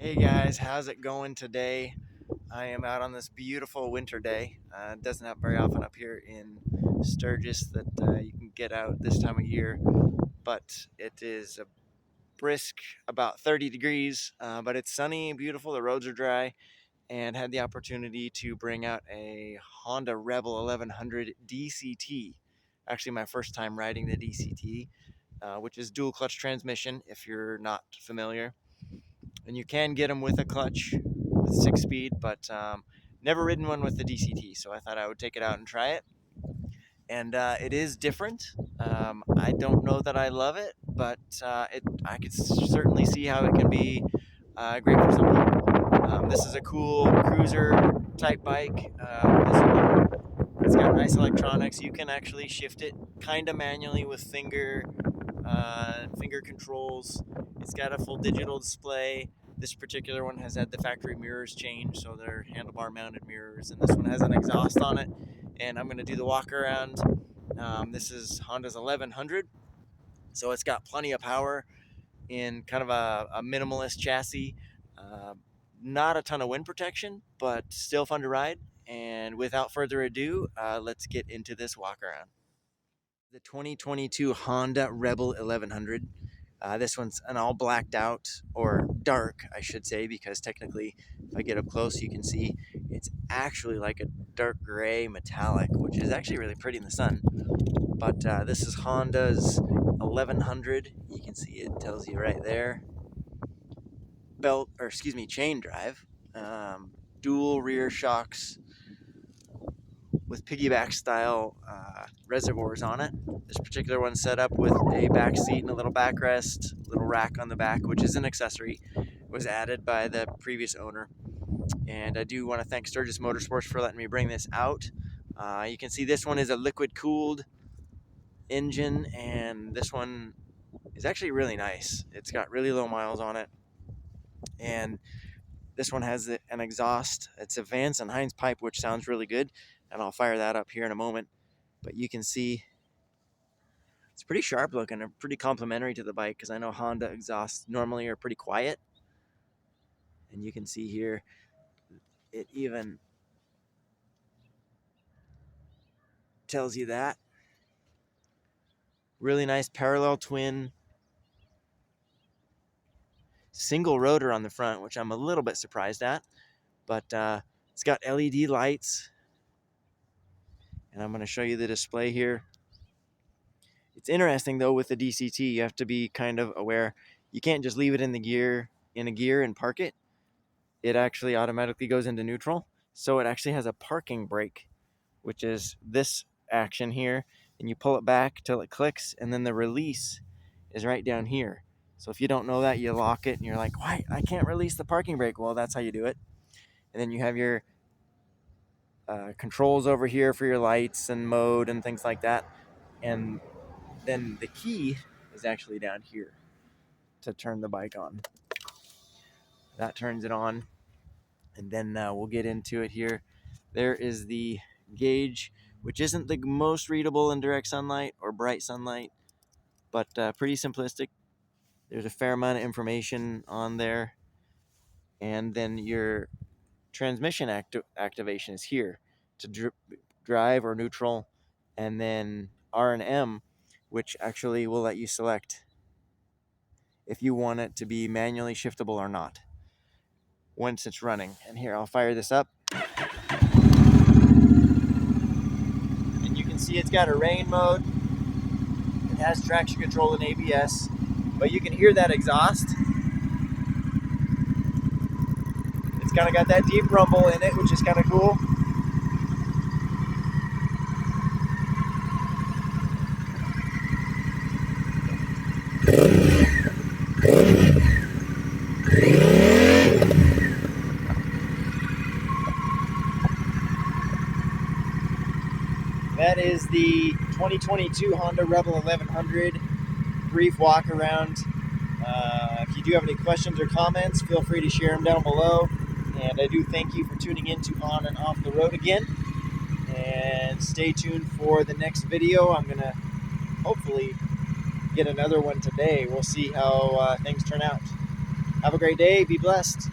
Hey guys, how's it going today? I am out on this beautiful winter day. It doesn't happen very often up here in Sturgis that you can get out this time of year, but it is a brisk, about 30 degrees, but it's sunny, beautiful, the roads are dry, and had the opportunity to bring out a Honda Rebel 1100 DCT. Actually, my first time riding the DCT, which is dual clutch transmission if you're not familiar. And you can get them with a clutch with 6 speed, but never ridden one with the DCT, so I thought I would take it out and try it. And it is different. I don't know that I love it, but I could certainly see how it can be great for some people. This is a cool cruiser type bike. It's got nice electronics. You can actually shift it kind of manually with finger controls. It's got a full digital display. This particular one has had the factory mirrors changed, so they're handlebar mounted mirrors, and this one has an exhaust on it. And I'm going to do the walk around. This is Honda's 1100, so it's got plenty of power in kind of a minimalist chassis. Not a ton of wind protection, but still fun to ride. And without further ado, let's get into this walk around. The 2022 Honda Rebel 1100. This one's an all blacked out, or dark, I should say, because technically, if I get up close, you can see it's actually like a dark gray metallic, which is actually really pretty in the sun. But this is Honda's 1100. You can see it tells you right there. Chain drive, dual rear shocks with piggyback style reservoirs on it. This particular one's set up with a back seat and a little backrest, little rack on the back, which is an accessory. It was added by the previous owner. And I do want to thank Sturgis Motorsports for letting me bring this out. You can see this one is a liquid cooled engine, and this one is actually really nice. It's got really low miles on it, and this one has an exhaust. It's a Vance and Hines pipe, which sounds really good, and I'll fire that up here in a moment. But you can see it's pretty sharp looking and pretty complimentary to the bike, because I know Honda exhausts normally are pretty quiet. And you can see here, it even tells you that. Really nice parallel twin single rotor on the front, which I'm a little bit surprised at. But it's got LED lights. And I'm going to show you the display here. It's interesting though with the DCT, you have to be kind of aware. You can't just leave it in a gear and park it. It actually automatically goes into neutral. So it actually has a parking brake, which is this action here. And you pull it back till it clicks, and then the release is right down here. So if you don't know that, you lock it and you're like, why? I can't release the parking brake. Well, that's how you do it. And then you have your controls over here for your lights and mode and things like that. And then the key is actually down here to turn the bike on. That turns it on, and then we'll get into it here. There is the gauge, which isn't the most readable in direct sunlight or bright sunlight, but pretty simplistic. There's a fair amount of information on there. And then your transmission activation is here to drive or neutral, and then R and M, which actually will let you select if you want it to be manually shiftable or not once it's running. And here, I'll fire this up. And you can see it's got a rain mode. It has traction control and ABS, but you can hear that exhaust. It's kind of got that deep rumble in it, which is kind of cool. That is the 2022 Honda Rebel 1100 brief walk around. If you do have any questions or comments, feel free to share them down below. And I do thank you for tuning in to On and Off the Road again. And stay tuned for the next video. I'm going to hopefully get another one today. We'll see how things turn out. Have a great day. Be blessed.